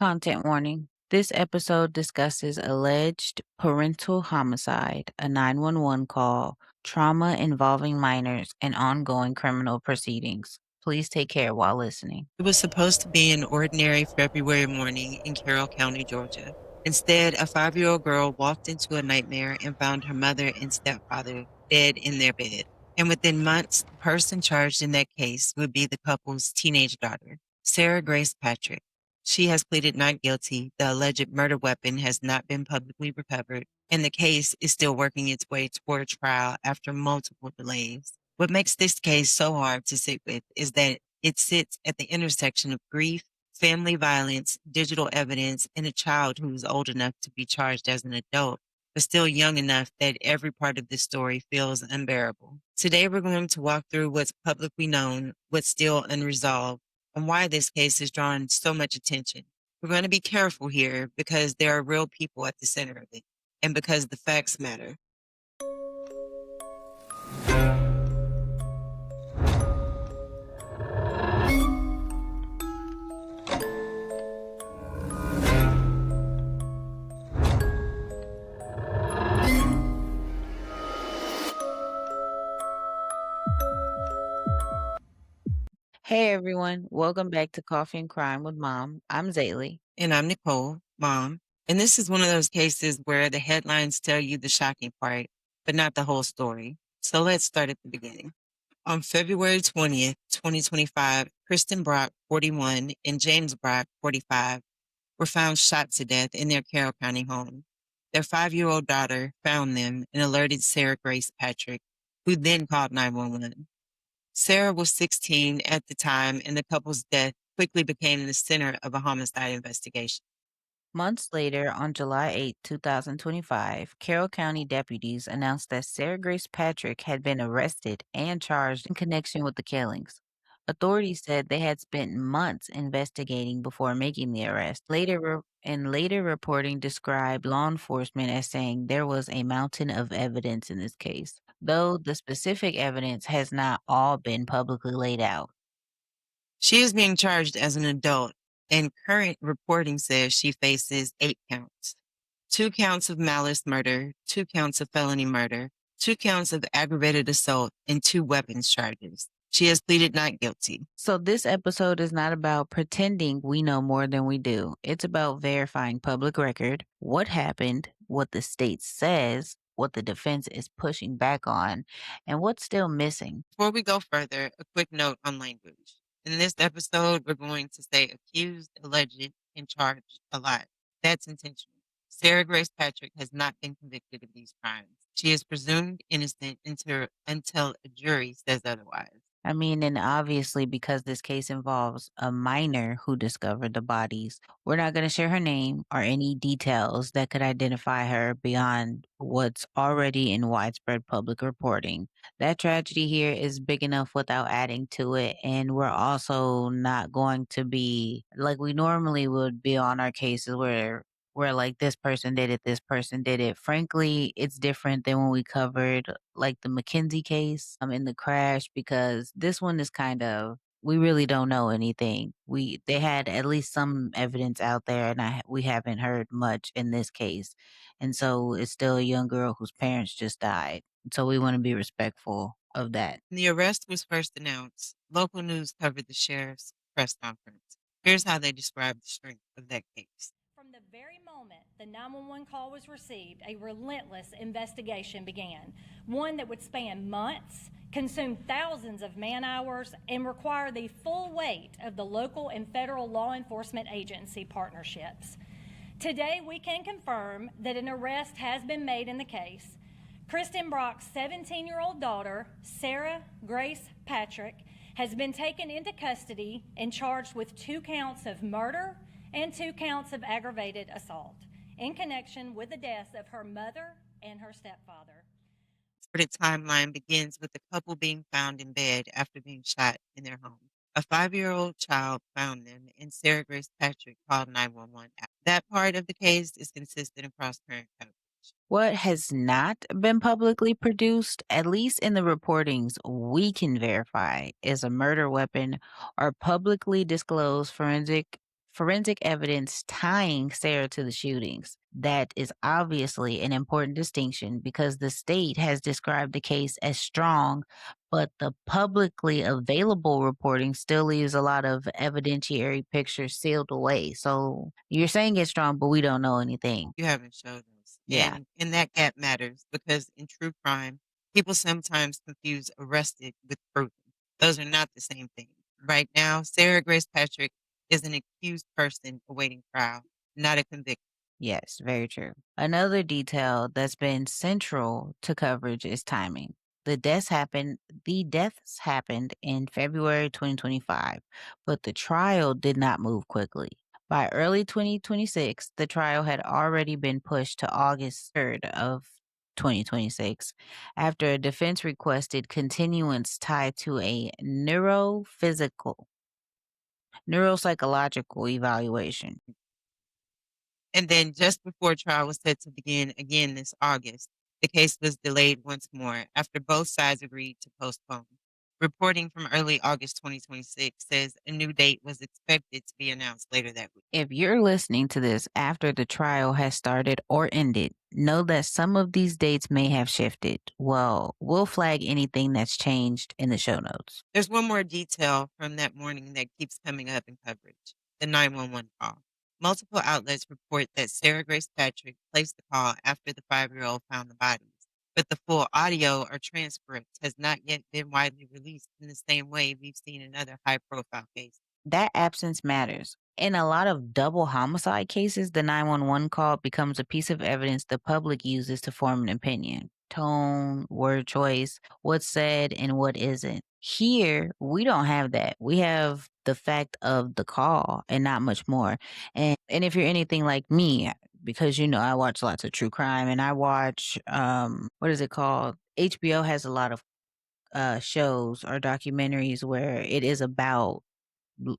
Content warning. This episode discusses alleged parental homicide, a 911 call, trauma involving minors, and ongoing criminal proceedings. Please take care while listening. It was supposed to be an ordinary February morning in Carroll County, Georgia. Instead, a 5-year-old girl walked into a nightmare and found her mother and stepfather dead in their bed. And within months, the person charged in that case would be the couple's teenage daughter, Sarah Grace Patrick. She has pleaded not guilty. The alleged murder weapon has not been publicly recovered, and the case is still working its way toward trial after multiple delays. What makes this case so hard to sit with is that it sits at the intersection of grief, family violence, digital evidence, and a child who is old enough to be charged as an adult, but still young enough that every part of this story feels unbearable. Today, we're going to walk through what's publicly known, what's still unresolved, and why this case has drawn so much attention. We're going to be careful here because there are real people at the center of it, and because the facts matter. Hey everyone, welcome back to Coffee and Crime with Mom. I'm Zaylee. And I'm Nicole, Mom. And this is one of those cases where the headlines tell you the shocking part, but not the whole story. So let's start at the beginning. On February 20th, 2025, Kristen Brock, 41, and James Brock, 45, were found shot to death in their Carroll County home. Their 5-year-old daughter found them and alerted Sarah Grace Patrick, who then called 911. Sarah was 16 at the time, and the couple's death quickly became the center of a homicide investigation. Months later, on July 8, 2025, Carroll County deputies announced that Sarah Grace Patrick had been arrested and charged in connection with the killings. Authorities said they had spent months investigating before making the arrest. Later reporting described law enforcement as saying there was a mountain of evidence in this case, though the specific evidence has not all been publicly laid out. She is being charged as an adult, and current reporting says she faces 8 counts. 2 counts of malice murder, 2 counts of felony murder, 2 counts of aggravated assault, and 2 weapons charges. She has pleaded not guilty. So this episode is not about pretending we know more than we do. It's about verifying public record, what happened, what the state says, what the defense is pushing back on, and what's still missing. Before we go further, a quick note on language. In this episode, we're going to say accused, alleged, and charged a lot. That's intentional. Sarah Grace Patrick has not been convicted of these crimes. She is presumed innocent until a jury says otherwise. I mean, and obviously, because this case involves a minor who discovered the bodies, we're not going to share her name or any details that could identify her beyond what's already in widespread public reporting. That tragedy here is big enough without adding to it. And we're also not going to be like we normally would be on our cases where like this person did it, this person did it. Frankly, it's different than when we covered like the McKenzie case in the crash because this one is kind of we really don't know anything. They had at least some evidence out there, and we haven't heard much in this case, and so it's still a young girl whose parents just died. So we want to be respectful of that. When the arrest was first announced, local news covered the sheriff's press conference. Here's how they described the strength of that case. From the very moment the 911 call was received, a relentless investigation began, one that would span months, consume thousands of man-hours, and require the full weight of the local and federal law enforcement agency partnerships. Today, we can confirm that an arrest has been made in the case. Kristen Brock's 17-year-old daughter, Sarah Grace Patrick, has been taken into custody and charged with 2 counts of murder and 2 counts of aggravated assault in connection with the deaths of her mother and her stepfather. The timeline begins with the couple being found in bed after being shot in their home. A 5-year-old child found them, and Sarah Grace Patrick called 911. That part of the case is consistent across current coverage. What has not been publicly produced, at least in the reportings we can verify, is a murder weapon or publicly disclosed forensic evidence tying Sarah to the shootings. That is obviously an important distinction because the state has described the case as strong, but the publicly available reporting still leaves a lot of evidentiary pictures sealed away. So you're saying it's strong, but we don't know anything. You haven't showed us. Yeah. And that gap matters because in true crime, people sometimes confuse arrested with proven. Those are not the same thing. Right now, Sarah Grace Patrick is an accused person awaiting trial, not a convict. Yes, very true. Another detail that's been central to coverage is timing. The deaths happened in February 2025, but the trial did not move quickly. By early 2026, the trial had already been pushed to August 3rd of 2026 after a defense requested continuance tied to a neuropsychological evaluation. And then just before trial was set to begin again this August, the case was delayed once more after both sides agreed to postpone. Reporting from early August 2026 says a new date was expected to be announced later that week. If you're listening to this after the trial has started or ended, know that some of these dates may have shifted. Well, we'll flag anything that's changed in the show notes. There's one more detail from that morning that keeps coming up in coverage: the 911 call. Multiple outlets report that Sarah Grace Patrick placed the call after the 5-year-old found the bodies, but the full audio or transcript has not yet been widely released in the same way we've seen in other high profile cases. That absence matters. In a lot of double homicide cases, the 911 call becomes a piece of evidence the public uses to form an opinion. Tone, word choice, what's said, and what isn't. Here, we don't have that. We have the fact of the call and not much more. And if you're anything like me, because I watch lots of true crime and I watch what is it called? HBO has a lot of shows or documentaries where it is about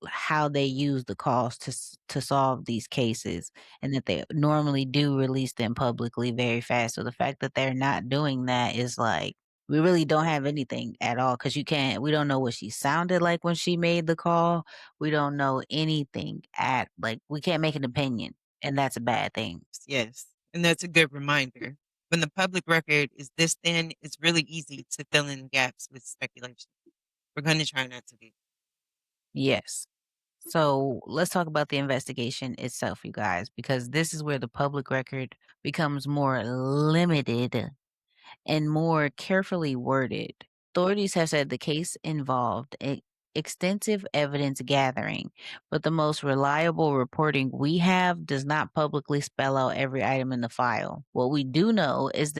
how they use the calls to solve these cases, and that they normally do release them publicly very fast. So the fact that they're not doing that is like we really don't have anything at all because we don't know what she sounded like when she made the call. We don't know anything at like we can't make an opinion, and that's a bad thing. Yes, and that's a good reminder. When the public record is this thin, it's really easy to fill in gaps with speculation. We're going to try not to be. Yes. So let's talk about the investigation itself, you guys, because this is where the public record becomes more limited and more carefully worded. Authorities have said the case involved extensive evidence gathering, but the most reliable reporting we have does not publicly spell out every item in the file. What we do know is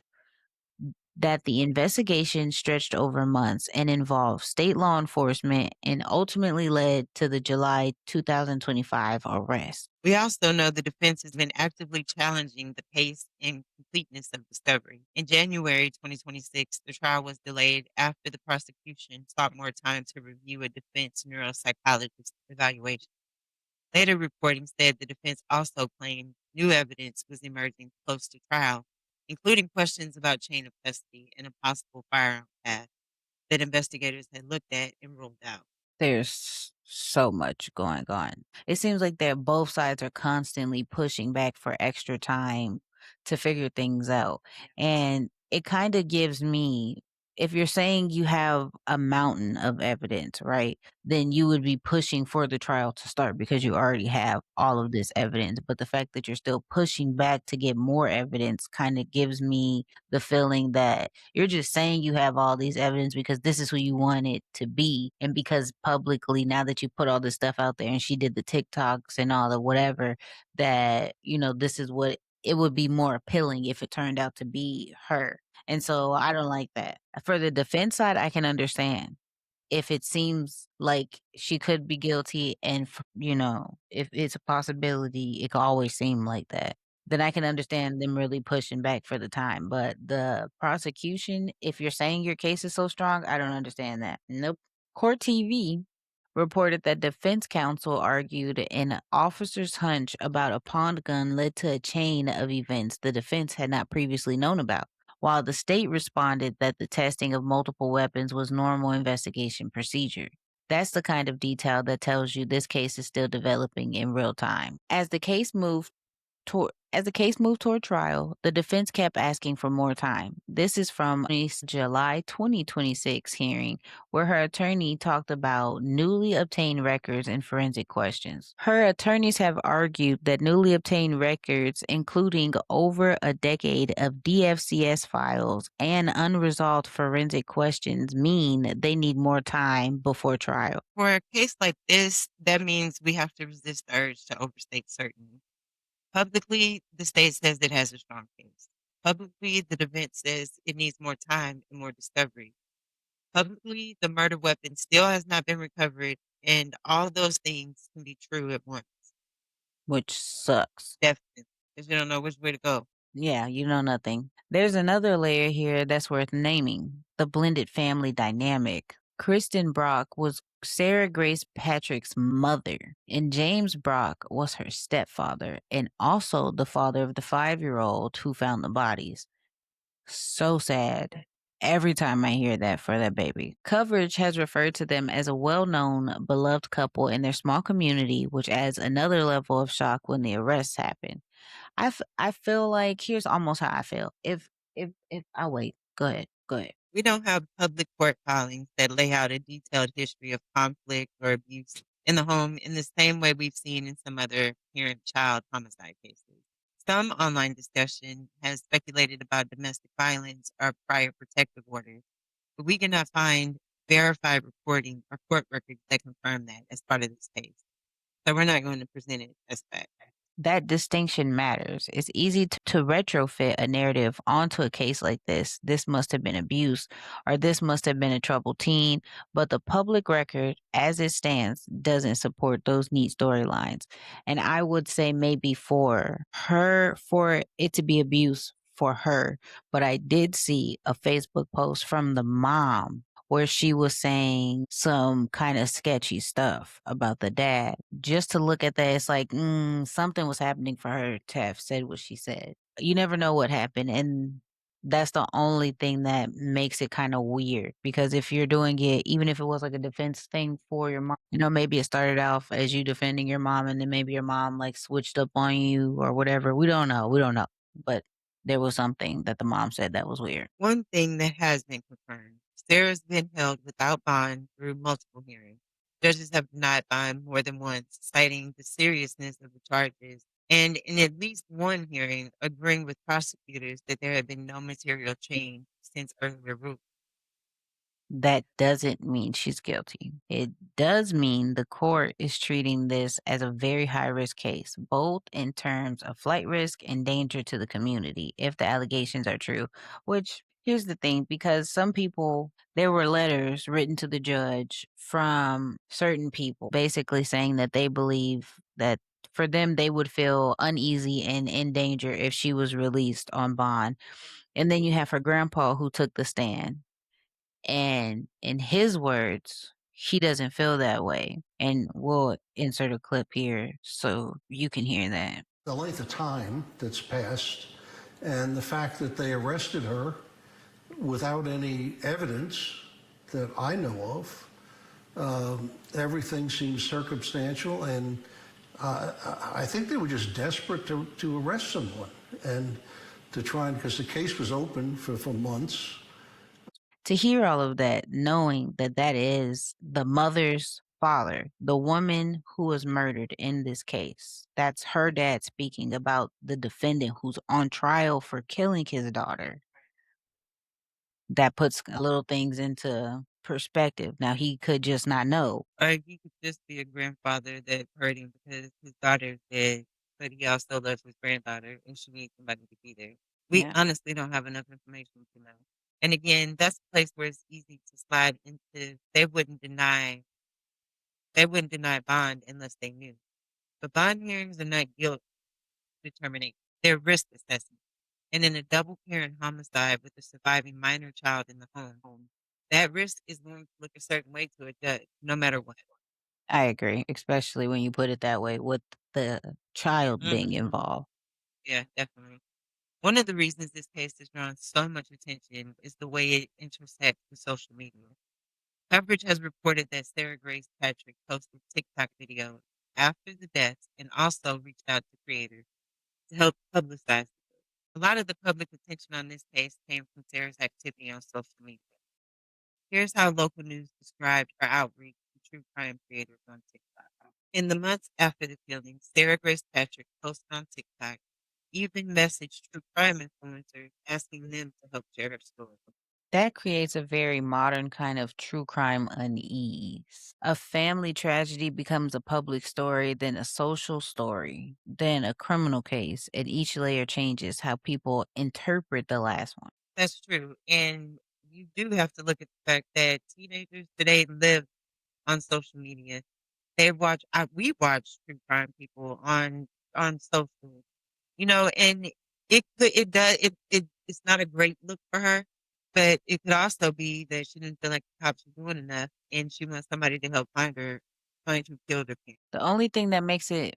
that the investigation stretched over months and involved state law enforcement and ultimately led to the July 2025 arrest. We also know the defense has been actively challenging the pace and completeness of discovery. In January 2026, the trial was delayed after the prosecution sought more time to review a defense neuropsychologist evaluation. Later reporting said the defense also claimed new evidence was emerging close to trial, including questions about chain of custody and a possible firearm path that investigators had looked at and ruled out. There's so much going on. It seems like that both sides are constantly pushing back for extra time to figure things out. And it kind of gives me, if you're saying you have a mountain of evidence, right, then you would be pushing for the trial to start because you already have all of this evidence. But the fact that you're still pushing back to get more evidence kind of gives me the feeling that you're just saying you have all these evidence because this is who you want it to be. And because publicly, now that you put all this stuff out there and she did the TikToks and all the whatever, that, this is what it would be more appealing if it turned out to be her. And so I don't like that. For the defense side, I can understand if it seems like she could be guilty and, if it's a possibility, it could always seem like that. Then I can understand them really pushing back for the time. But the prosecution, if you're saying your case is so strong, I don't understand that. Nope. Court TV reported that defense counsel argued an officer's hunch about a pawned gun led to a chain of events the defense had not previously known about, while the state responded that the testing of multiple weapons was normal investigation procedure. That's the kind of detail that tells you this case is still developing in real time. As the case moved toward trial, the defense kept asking for more time. This is from a July 2026 hearing where her attorney talked about newly obtained records and forensic questions. Her attorneys have argued that newly obtained records, including over a decade of DFCS files and unresolved forensic questions, mean they need more time before trial. For a case like this, that means we have to resist the urge to overstate certainty. Publicly, the state says it has a strong case. Publicly, the defense says it needs more time and more discovery. Publicly, the murder weapon still has not been recovered, and all those things can be true at once. Which sucks. Definitely, because you don't know which way to go. Yeah, you know nothing. There's another layer here that's worth naming, the blended family dynamic. Kristen Brock was Sarah Grace Patrick's mother, and James Brock was her stepfather and also the father of the 5-year-old who found the bodies. So sad. Every time I hear that for that baby. Coverage has referred to them as a well known, beloved couple in their small community, which adds another level of shock when the arrests happen. I feel like here's almost how I feel. If I wait, go ahead. Go ahead. We don't have public court filings that lay out a detailed history of conflict or abuse in the home in the same way we've seen in some other parent-child homicide cases. Some online discussion has speculated about domestic violence or prior protective orders, but we cannot find verified reporting or court records that confirm that as part of this case. So we're not going to present it as fact. That distinction matters. It's easy to retrofit a narrative onto a case like this. This must have been abuse, or this must have been a troubled teen. But the public record, as it stands, doesn't support those neat storylines. And I would say maybe for her, for it to be abuse for her. But I did see a Facebook post from the mom where she was saying some kind of sketchy stuff about the dad. Just to look at that, it's like something was happening for her to have said what she said. You never know what happened. And that's the only thing that makes it kind of weird because if you're doing it, even if it was like a defense thing for your mom, maybe it started off as you defending your mom and then maybe your mom like switched up on you or whatever. We don't know. We don't know. But there was something that the mom said that was weird. One thing that has been confirmed, Sarah's been held without bond through multiple hearings. Judges have denied bond more than once, citing the seriousness of the charges, and in at least one hearing, agreeing with prosecutors that there had been no material change since earlier rulings. That doesn't mean she's guilty. It does mean the court is treating this as a very high risk case, both in terms of flight risk and danger to the community if the allegations are true. Which, here's the thing, because some people, there were letters written to the judge from certain people basically saying that they believe that for them, they would feel uneasy and in danger if she was released on bond. And then you have her grandpa who took the stand and in his words, he doesn't feel that way. And we'll insert a clip here so you can hear that. The length of time that's passed and the fact that they arrested her without any evidence that I know of, everything seems circumstantial, and I think they were just desperate to arrest someone and to try and, because the case was open for months. To hear all of that, knowing that that is the mother's father, the woman who was murdered in this case, that's her dad speaking about the defendant who's on trial for killing his daughter. That puts little things into perspective. Now, he could just not know. Or he could just be a grandfather that hurt him because his daughter's dead, but he also loves his granddaughter and she needs somebody to be there. We Yeah. honestly don't have enough information to know. And again, that's a place where it's easy to slide into. They wouldn't deny bond unless they knew. But bond hearings are not guilt determination. They're risk assessment. And in a double parent homicide with a surviving minor child in the home, that risk is going to look a certain way to a judge, no matter what. I agree, especially when you put it that way with the child being Mhm. involved. Yeah, definitely. One of the reasons this case has drawn so much attention is the way it intersects with social media. Coverage has reported that Sarah Grace Patrick posted TikTok videos after the deaths and also reached out to creators to help publicize. A lot of the public attention on this case came from Sarah's activity on social media. Here's how local news described her outreach to true crime creators on TikTok. In the months after the killing, Sarah Grace Patrick posted on TikTok, even messaged true crime influencers asking them to help share her story. That creates a very modern kind of true crime unease. A family tragedy becomes a public story, then a social story, then a criminal case, and each layer changes how people interpret the last one. That's true. And you do have to look at the fact that teenagers today live on social media. We watch true crime people on social, and it's not a great look for her, but it could also be that she didn't feel like the cops were doing enough and she wants somebody to help find who killed her parents. The only thing that makes it,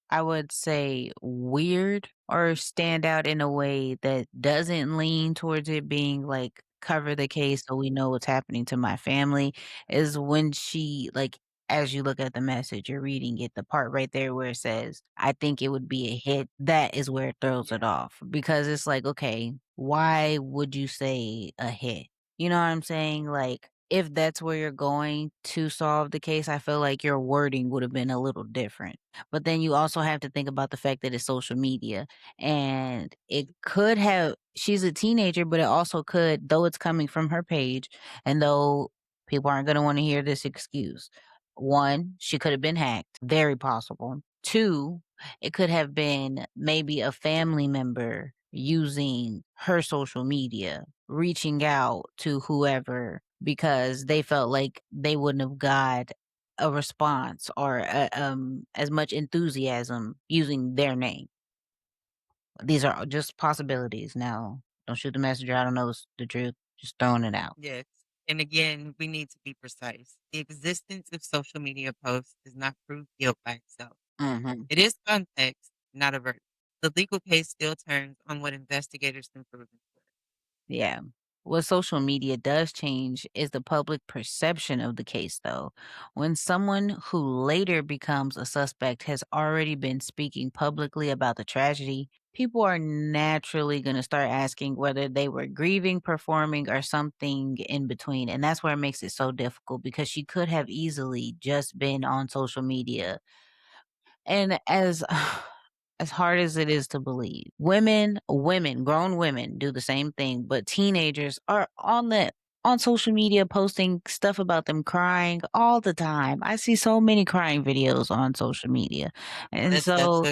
I would say, weird or stand out in a way that doesn't lean towards it being like cover the case so we know what's happening to my family is when she like as you look at the message, you're reading it, the part right there where it says, I think it would be a hit. That is where it throws it off because it's like, okay, why would you say a hit? You know what I'm saying? Like, if that's where you're going to solve the case, I feel like your wording would have been a little different. But then you also have to think about the fact that it's social media and it could have she's a teenager, but it also could, though it's coming from her page and though people aren't going to want to hear this excuse. One, she could have been hacked, very possible. Two, it could have been maybe a family member using her social media, reaching out to whoever because they felt like they wouldn't have got a response or as much enthusiasm using their name. These are just possibilities. Now, don't shoot the messenger. I don't know the truth. Just throwing it out. Yes. And again, we need to be precise. The existence of social media posts does not prove guilt by itself. Hmm. It is context, not a verdict. The legal case still turns on what investigators can prove. Yeah. What social media does change is the public perception of the case, though. When someone who later becomes a suspect has already been speaking publicly about the tragedy, people are naturally going to start asking whether they were grieving, performing, or something in between. And that's where it makes it so difficult because she could have easily just been on social media and as hard as it is to believe, grown women do the same thing, but teenagers are on social media posting stuff about them crying all the time. I see so many crying videos on social media. And That's so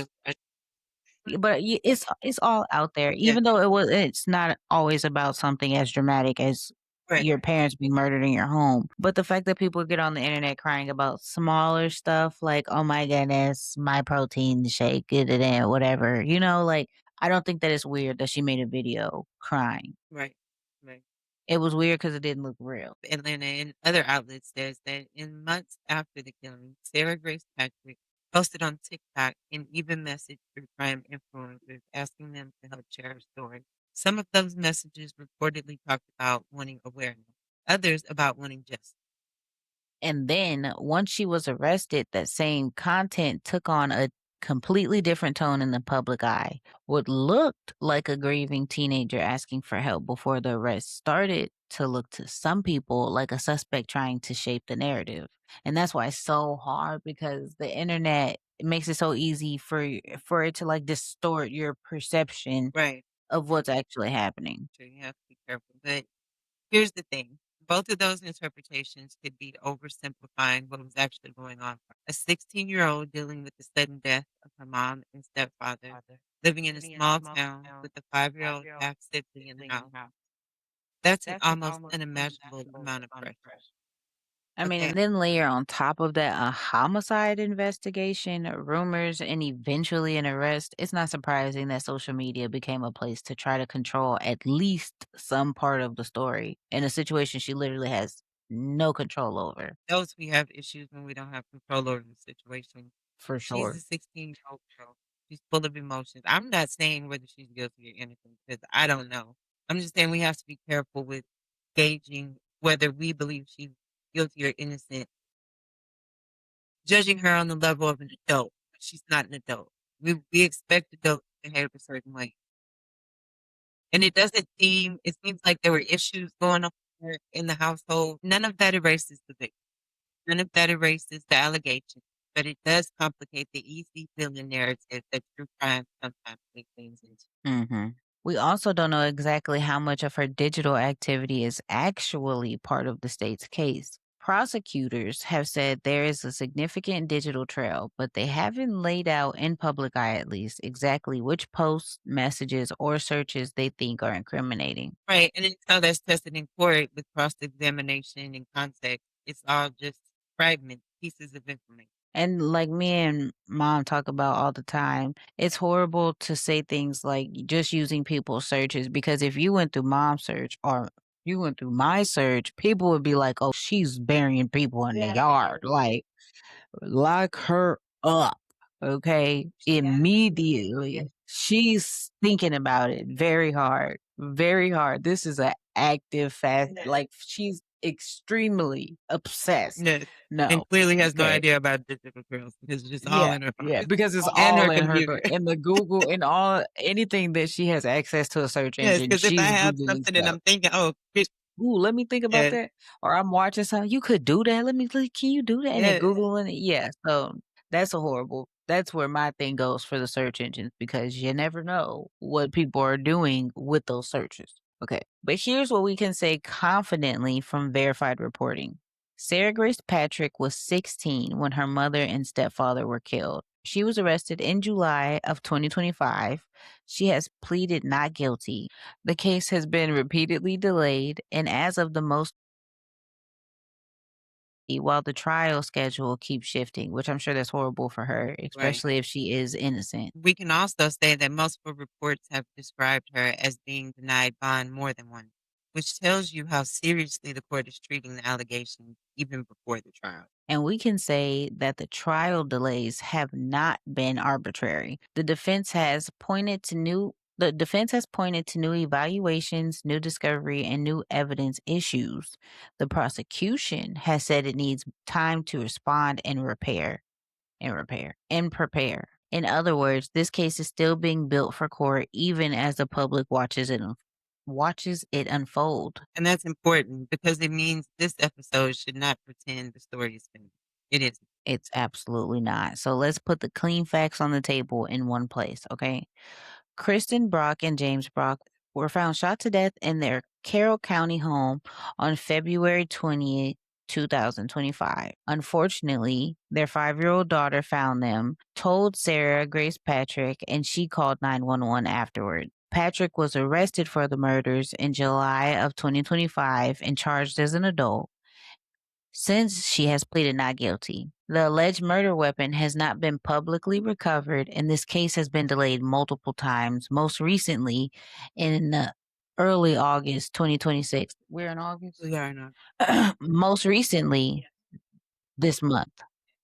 but it's all out there, yeah, even though it's not always about something as dramatic as right, your parents being murdered in your home. But the fact that people get on the internet crying about smaller stuff like, "Oh my goodness, my protein shake, get it in," whatever, like, I don't think that it's weird that she made a video crying. right, right. It was weird because it didn't look real. Atlanta and other outlets says that in months after the killing, Sarah Grace Patrick posted on TikTok and even messaged through crime influencers asking them to help share her story. Some of those messages reportedly talked about wanting awareness, others about wanting justice. And then once she was arrested, that same content took on a completely different tone in the public eye. What looked like a grieving teenager asking for help before the arrest started to look to some people like a suspect trying to shape the narrative. And that's why it's so hard because the internet makes it so easy for it to like distort your perception Right. of what's actually happening. So you have to be careful. But here's the thing. Both of those interpretations could be oversimplifying what was actually going on. A 16-year-old dealing with the sudden death of her mom and stepfather, living in a small town with a 5-year-old half sibling in the house. That's an almost unimaginable amount of pressure. I mean, Okay. and then layer on top of that a homicide investigation, rumors, and eventually an arrest. It's not surprising that social media became a place to try to control at least some part of the story in a situation she literally has no control over, Those we have issues when we don't have control over the situation. for She's a sure. 16-year-old girl. She's full of emotions. I'm not saying whether she's guilty or innocent because I don't know. I'm just saying we have to be careful with gauging whether we believe she's guilty or innocent, judging her on the level of an adult. But she's not an adult. We expect adults to behave a certain way. And it seems like there were issues going on in the household. None of that erases the victim. None of that erases the allegation, but it does complicate the easy villain narrative that true crime sometimes makes things into. We also don't know exactly how much of her digital activity is actually part of the state's case. Prosecutors have said there is a significant digital trail, but they haven't laid out, in public eye at least, exactly which posts, messages, or searches they think are incriminating. Right, and until that's tested in court with cross-examination and context, it's all just fragments, pieces of information. And like me and mom talk about all the time, it's horrible to say things like just using people's searches because if you went through mom's search or you went through my search, people would be like, oh, she's burying people in the yard. Like, lock her up. Okay. Immediately. She's thinking about it very hard. Very hard. This is an active fast. Like, she's extremely obsessed. Yes, and No. clearly has no Okay. idea about digital girls because it's just all Yeah, in her yeah, phone because it's and all her in her computer. in the Google and all anything that she has access to a search Yes, engine, because if I she's have Googling something and stuff. I'm thinking, "Oh, Chris," Ooh, let me think about yes, that. Or I'm watching something, you could do that. Let me look, can you do that? And then yes, Googling it. Yeah. So that's a horrible. That's where my thing goes for the search engines because you never know what people are doing with those searches. Okay. But here's what we can say confidently from verified reporting. Sarah Grace Patrick was 16 when her mother and stepfather were killed. She was arrested in July of 2025. She has pleaded not guilty. The case has been repeatedly delayed, and as of the most, while the trial schedule keeps shifting, which I'm sure that's horrible for her, right. especially if she is innocent. We can also say that multiple reports have described her as being denied bond more than once, which tells you how seriously the court is treating the allegations even before the trial. And we can say that the trial delays have not been arbitrary. The defense has pointed to new evaluations, new discovery, and new evidence issues. The prosecution has said it needs time to respond and prepare. In other words, this case is still being built for court even as the public watches it unfold. And that's important because it means this episode should not pretend the story is finished. It isn't. It's absolutely not. So let's put the clean facts on the table in one place, okay? Kristen Brock and James Brock were found shot to death in their Carroll County home on February 20th, 2025. Unfortunately, their 5-year-old daughter found them, told Sarah Grace Patrick, and she called 911 afterward. Patrick was arrested for the murders in July of 2025 and charged as an adult since she has pleaded not guilty. The alleged murder weapon has not been publicly recovered, and this case has been delayed multiple times, most recently in early August 2026. We're in August? We are not. Most recently this month,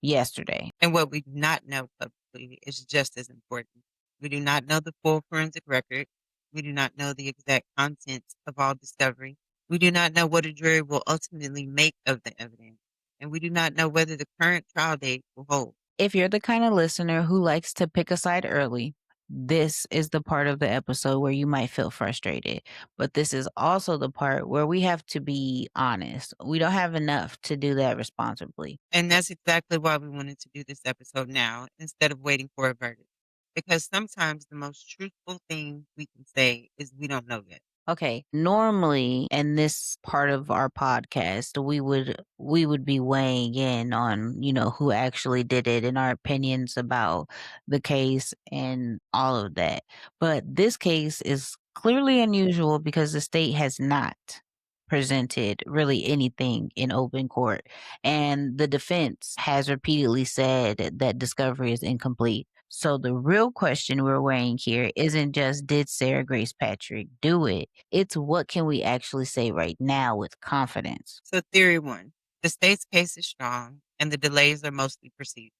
yesterday. And what we do not know publicly is just as important. We do not know the full forensic record. We do not know the exact contents of all discovery. We do not know what a jury will ultimately make of the evidence. And we do not know whether the current trial date will hold. If you're the kind of listener who likes to pick a side early, this is the part of the episode where you might feel frustrated. But this is also the part where we have to be honest. We don't have enough to do that responsibly. And that's exactly why we wanted to do this episode now instead of waiting for a verdict. Because sometimes the most truthful thing we can say is we don't know yet. Okay, normally in this part of our podcast, we would be weighing in on, who actually did it and our opinions about the case and all of that. But this case is clearly unusual because the state has not presented really anything in open court and the defense has repeatedly said that discovery is incomplete. So the real question we're weighing here isn't just did Sarah Grace Patrick do it? It's what can we actually say right now with confidence? So, theory one, the state's case is strong and the delays are mostly procedural.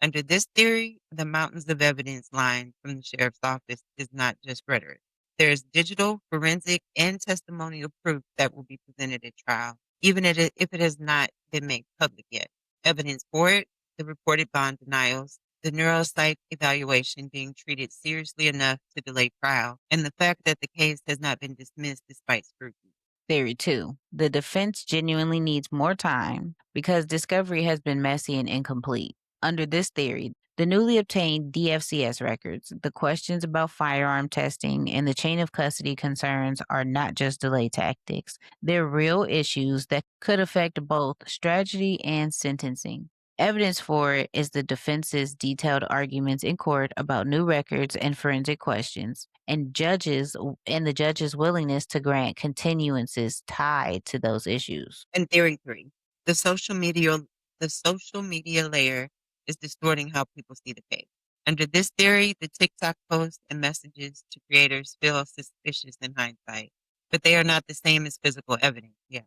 Under this theory, the mountains of evidence lying from the sheriff's office is not just rhetoric. There's digital, forensic, and testimonial proof that will be presented at trial, even if it has not been made public yet. Evidence for it, the reported bond denials, the neuropsych evaluation being treated seriously enough to delay trial, and the fact that the case has not been dismissed despite scrutiny. Theory two, the defense genuinely needs more time because discovery has been messy and incomplete. Under this theory, the newly obtained DFCS records, the questions about firearm testing, and the chain of custody concerns are not just delay tactics. They're real issues that could affect both strategy and sentencing. Evidence for it is the defense's detailed arguments in court about new records and forensic questions, and the judge's willingness to grant continuances tied to those issues. And theory three, the social media the social media layer is distorting how people see the case. Under this theory, the TikTok posts and messages to creators feel suspicious in hindsight, but they are not the same as physical evidence. Yeah.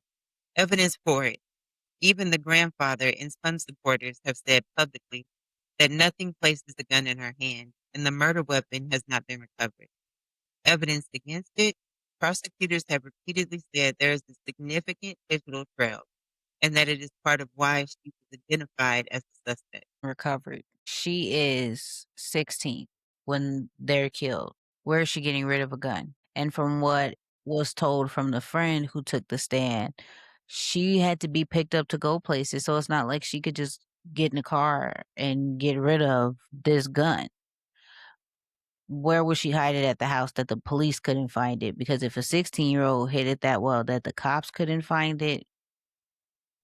Evidence for it. Even the grandfather and some supporters have said publicly that nothing places the gun in her hand and the murder weapon has not been recovered. Evidence against it, prosecutors have repeatedly said there is a significant digital trail and that it is part of why she was identified as the suspect. Recovered. She is 16 when they're killed. Where is she getting rid of a gun? And from what was told from the friend who took the stand, she had to be picked up to go places. So it's not like she could just get in a car and get rid of this gun. Where would she hide it at the house that the police couldn't find it? Because if a 16-year-old hid it that well that the cops couldn't find it,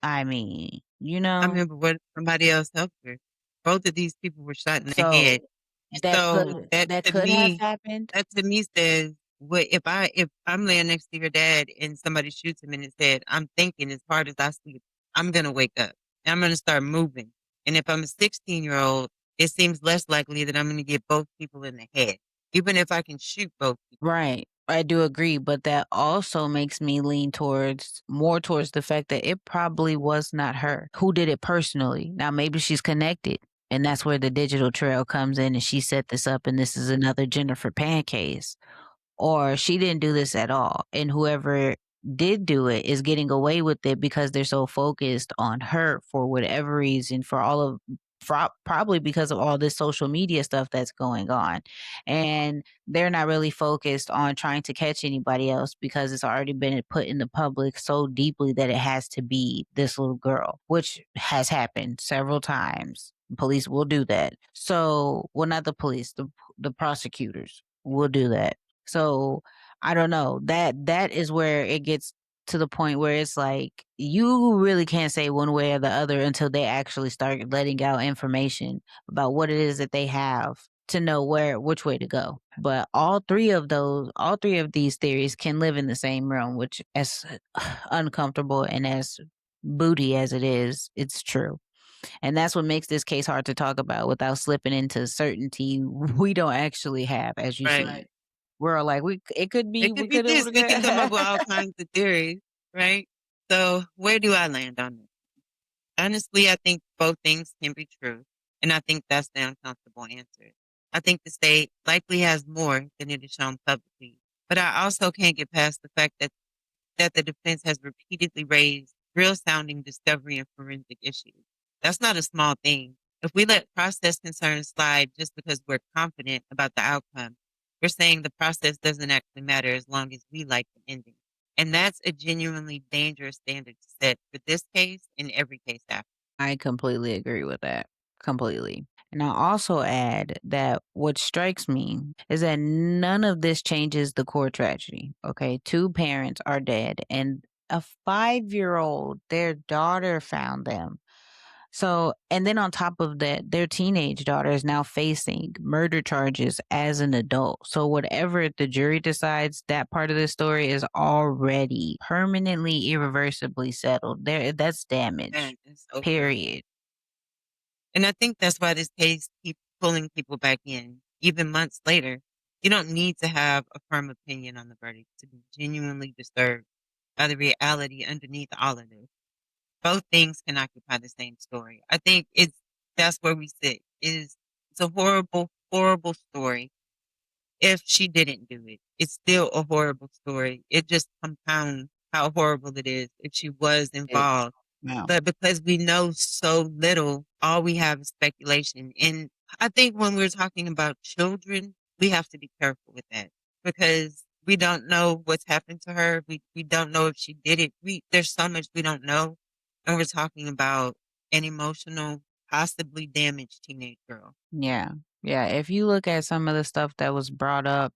I mean, I remember what somebody else helped her. Both of these people were shot in the head. so So that that to could have me, happened. that to me says, what if I'm laying next to your dad and somebody shoots him in his head, I'm thinking as hard as I sleep, I'm gonna wake up and I'm gonna start moving. And if I'm a 16-year-old, it seems less likely that I'm gonna get both people in the head, even if I can shoot both people. Right. I do agree, but that also makes me lean towards the fact that it probably was not her who did it personally. Now, maybe she's connected, and that's where the digital trail comes in, and she set this up, and this is another Jennifer Pan case. Or she didn't do this at all, and whoever did do it is getting away with it because they're so focused on her for whatever reason, probably because of all this social media stuff that's going on. And they're not really focused on trying to catch anybody else because it's already been put in the public so deeply that it has to be this little girl, which has happened several times. Police will do that. So, well, not the police, the prosecutors will do that. So I don't know. That is where it gets to the point where it's like you really can't say one way or the other until they actually start letting out information about what it is that they have to know which way to go. But all three of these theories can live in the same realm, which as uncomfortable and as booty as it is, it's true. And that's what makes this case hard to talk about without slipping into certainty we don't actually have, as you Right. see. We're all like, it could be, It could we be could this. We can come up with all have. kinds of theories, right? So where do I land on this? Honestly, I think both things can be true, and I think that's the uncomfortable answer. I think the state likely has more than it is shown publicly, but I also can't get past the fact that the defense has repeatedly raised real sounding discovery and forensic issues. That's not a small thing. If we let process concerns slide just because we're confident about the outcome, we're saying the process doesn't actually matter as long as we like the ending. And that's a genuinely dangerous standard to set for this case and every case after. I completely agree with that. Completely. And I'll also add that what strikes me is that none of this changes the core tragedy. Okay. Two parents are dead, and a 5-year-old, their daughter found them. So, and then on top of that, their teenage daughter is now facing murder charges as an adult. So, whatever the jury decides, that part of the story is already permanently, irreversibly settled. That's damage. Man, it's over with. Period. And I think that's why this case keeps pulling people back in, even months later. You don't need to have a firm opinion on the verdict to be genuinely disturbed by the reality underneath all of this. Both things can occupy the same story. I think that's where we sit. It's a horrible, horrible story. If she didn't do it, it's still a horrible story. It just compounds how horrible it is if she was It, involved No. But because we know so little, all we have is speculation. And I think when we're talking about children, we have to be careful with that because we don't know what's happened to her. We don't know if she did it. There's so much we don't know. And we're talking about an emotional, possibly damaged teenage girl. Yeah. Yeah. If you look at some of the stuff that was brought up,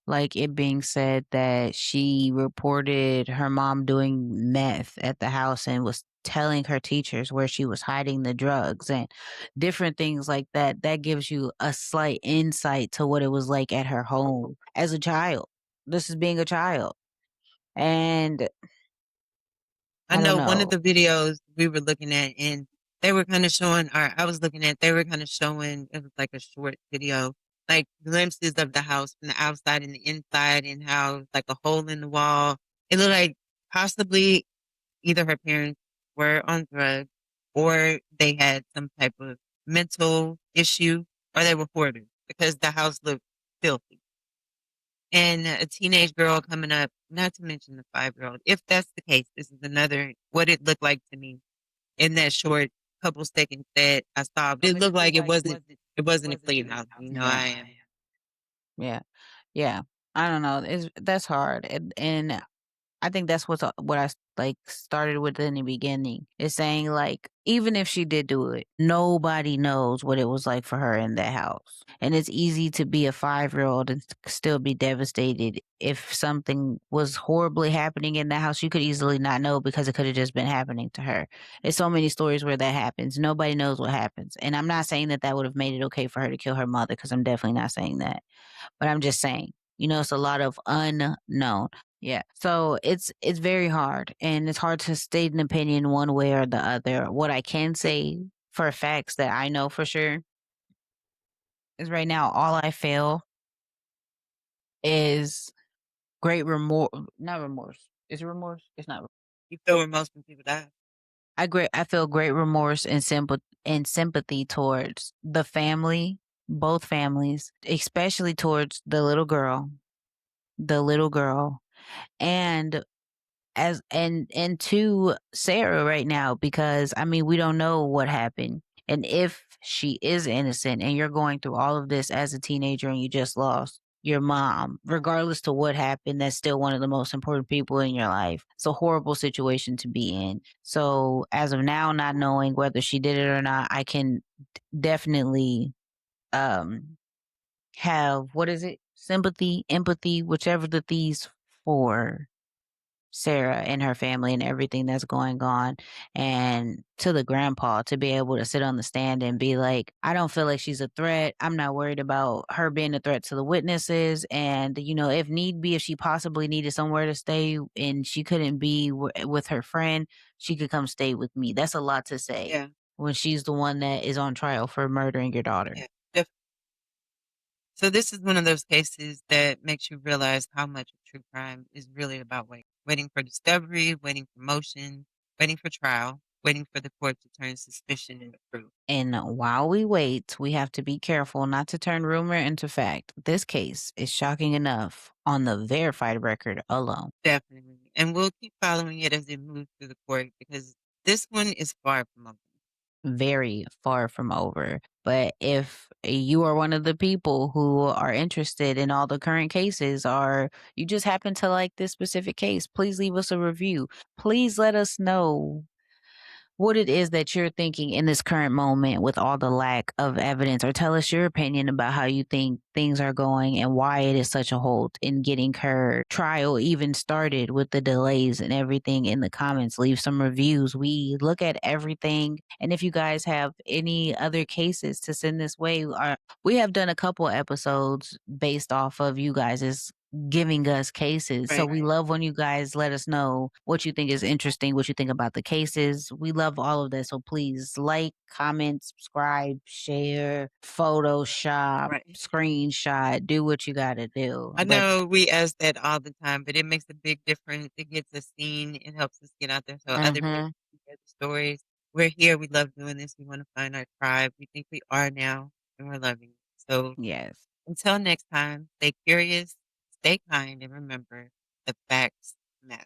like it being said that she reported her mom doing meth at the house and was telling her teachers where she was hiding the drugs and different things like that, that gives you a slight insight to what it was like at her home as a child. This is being a child. And I I don't know one of know. the videos we were looking at, and they were kind of showing, or I was looking at, they were kind of showing, it was like a short video, like glimpses of the house from the outside and the inside, and how like a hole in the wall. It looked like possibly either her parents were on drugs, or they had some type of mental issue, or they were hoarders because the house looked filthy. And a teenage girl coming up, not to mention the 5-year-old. If that's the case, this is another what it looked like to me in that short couple seconds that I saw. But it looked like it wasn't a clean house. Yeah. I am Yeah. Yeah. I don't know. That's hard. And I think that's what like started with in the beginning. Is saying like even if she did do it, nobody knows what it was like for her in that house. And it's easy to be a 5-year-old and still be devastated if something was horribly happening in that house. You could easily not know because it could have just been happening to her. There's so many stories where that happens. Nobody knows what happens. And I'm not saying that would have made it okay for her to kill her mother because I'm definitely not saying that. But I'm just saying, it's a lot of unknown. Yeah. So it's very hard and it's hard to state an opinion one way or the other. What I can say for facts that I know for sure is right now all I feel is great remorse, not remorse. Is it remorse? It's not. you feel where most people die. I feel great remorse and sympathy towards the family, both families, especially towards the little girl and and to Sarah right now because I mean we don't know what happened and if she is innocent and you're going through all of this as a teenager and you just lost your mom regardless to what happened, that's still one of the most important people in your life. It's a horrible situation to be in. So as of now, not knowing whether she did it or not, I can definitely um have, what is it, sympathy, empathy, whichever the these for Sarah and her family and everything that's going on. And to the grandpa to be able to sit on the stand and be like, I don't feel like she's a threat. I'm not worried about her being a threat to the witnesses. And, if need be, if she possibly needed somewhere to stay and she couldn't be with her friend, she could come stay with me. That's a lot to say Yeah, when she's the one that is on trial for murdering your daughter. yeah. So this is one of those cases that makes you realize how much of true crime is really about waiting for discovery, waiting for motion, waiting for trial, waiting for the court to turn suspicion into proof. And while we wait, we have to be careful not to turn rumor into fact. This case is shocking enough on the verified record alone. Definitely. And we'll keep following it as it moves through the court because this one is far from over. Very far from over. But if you are one of the people who are interested in all the current cases or you just happen to like this specific case, please leave us a review. Please let us know what it is that you're thinking in this current moment with all the lack of evidence, or tell us your opinion about how you think things are going and why it is such a hold in getting her trial even started with the delays and everything in the comments. Leave some reviews. We look at everything. And if you guys have any other cases to send this way, we have done a couple episodes based off of you guys' giving us cases. So Right. we love when you guys let us know what you think is interesting, what you think about the cases. We love all of that. So please like, comment, subscribe, share, Photoshop, Right. screenshot, do what you got to do. I But know we ask that all the time, but it makes a big difference. It gets us seen. It helps us get out there so other people mhm, can hear the stories. We're here. We love doing this. We want to find our tribe. We think we are now, and we're loving it. So yes. until next time, stay curious, stay kind, and remember the facts matter.